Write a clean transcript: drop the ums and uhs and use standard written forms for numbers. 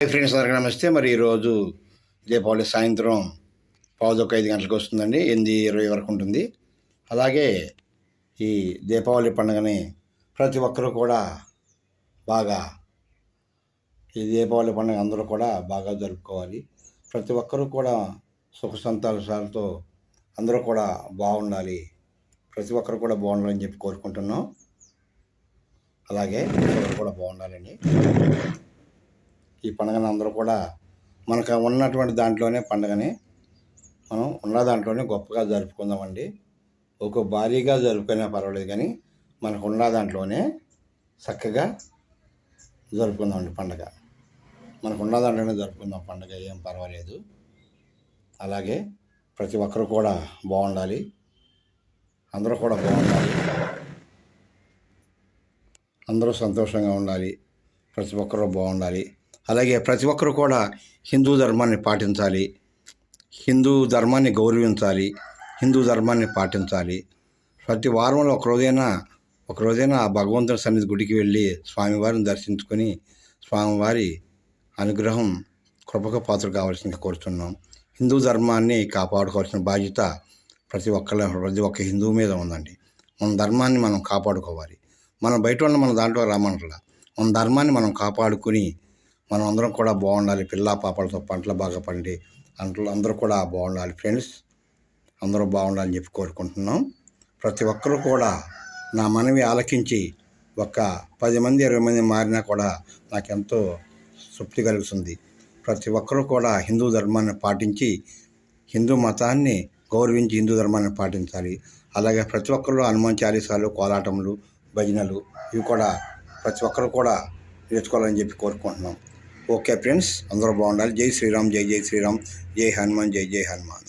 Friends అందరికీ నమస్తే. మరి ఈరోజు దీపావళి సాయంత్రం 4:05 గంటలకు వస్తుందండి. 8:20 వరకు ఉంటుంది. అలాగే ఈ దీపావళి పండుగని ప్రతి ఒక్కరూ కూడా బాగా ఈ దీపావళి పండుగ అందరూ కూడా బాగా జరుపుకోవాలి. ప్రతి ఒక్కరూ కూడా సుఖ సంతోషాలతో అందరూ కూడా బాగుండాలి. ప్రతి ఒక్కరు కూడా బాగుండాలని చెప్పి కోరుకుంటున్నాం. అలాగే అందరూ కూడా బాగుండాలండి. ఈ పండుగను అందరూ కూడా మనకు ఉన్నటువంటి దాంట్లోనే పండుగని మనం ఉన్న దాంట్లోనే గొప్పగా జరుపుకుందామండి. ఒక భారీగా జరుపుకునే పర్వాలేదు, కానీ మనకు ఉన్న దాంట్లోనే చక్కగా జరుపుకుందామండి పండుగ. మనకు ఉన్న దాంట్లోనే జరుపుకుందాం పండుగ, ఏం పర్వాలేదు. అలాగే ప్రతి ఒక్కరు కూడా బాగుండాలి, అందరూ కూడా బాగుండాలి, అందరూ సంతోషంగా ఉండాలి, ప్రతి ఒక్కరూ బాగుండాలి. అలాగే ప్రతి ఒక్కరు కూడా హిందూ ధర్మాన్ని పాటించాలి, హిందూ ధర్మాన్ని గౌరవించాలి, హిందూ ధర్మాన్ని పాటించాలి. ప్రతి వారంలో ఒకరోజైనా ఆ భగవంతుని సన్నిధి గుడికి వెళ్ళి స్వామివారిని దర్శించుకొని స్వామివారి అనుగ్రహం కృపకు పాత్ర కావాల్సిందిగా కోరుతున్నాం. హిందూ ధర్మాన్ని కాపాడుకోవాల్సిన బాధ్యత ప్రతి ఒక్క హిందువు మీద ఉందండి. మన ధర్మాన్ని మనం కాపాడుకోవాలి. మనం బయట వాళ్ళని మన దాంట్లో రామంటలా, మన ధర్మాన్ని మనం కాపాడుకుని మనం అందరం కూడా బాగుండాలి. పిల్ల పాపలతో పంటలు బాగా పండి అందరూ కూడా బాగుండాలి. ఫ్రెండ్స్ అందరూ బాగుండాలని చెప్పి కోరుకుంటున్నాం. ప్రతి ఒక్కరూ కూడా నా మనవి ఆలకించి ఒక 10 మంది 20 మంది మారినా కూడా నాకెంతో తృప్తి కలుగుతుంది. ప్రతి ఒక్కరూ కూడా హిందూ ధర్మాన్ని పాటించి హిందూ మతాన్ని గౌరవించి హిందూ ధర్మాన్ని పాటించాలి. అలాగే ప్రతి ఒక్కరు హనుమాన్ చాలీసాలు, కోలాటములు, భజనలు ఇవి కూడా ప్రతి ఒక్కరు కూడా నేర్చుకోవాలని చెప్పి కోరుకుంటున్నాం. ఓకే ఫ్రెండ్స్, అందరూ బాగుండాలి. జై శ్రీరామ్, జై జై శ్రీరామ్, జై హనుమాన్, జై జై హనుమాన్.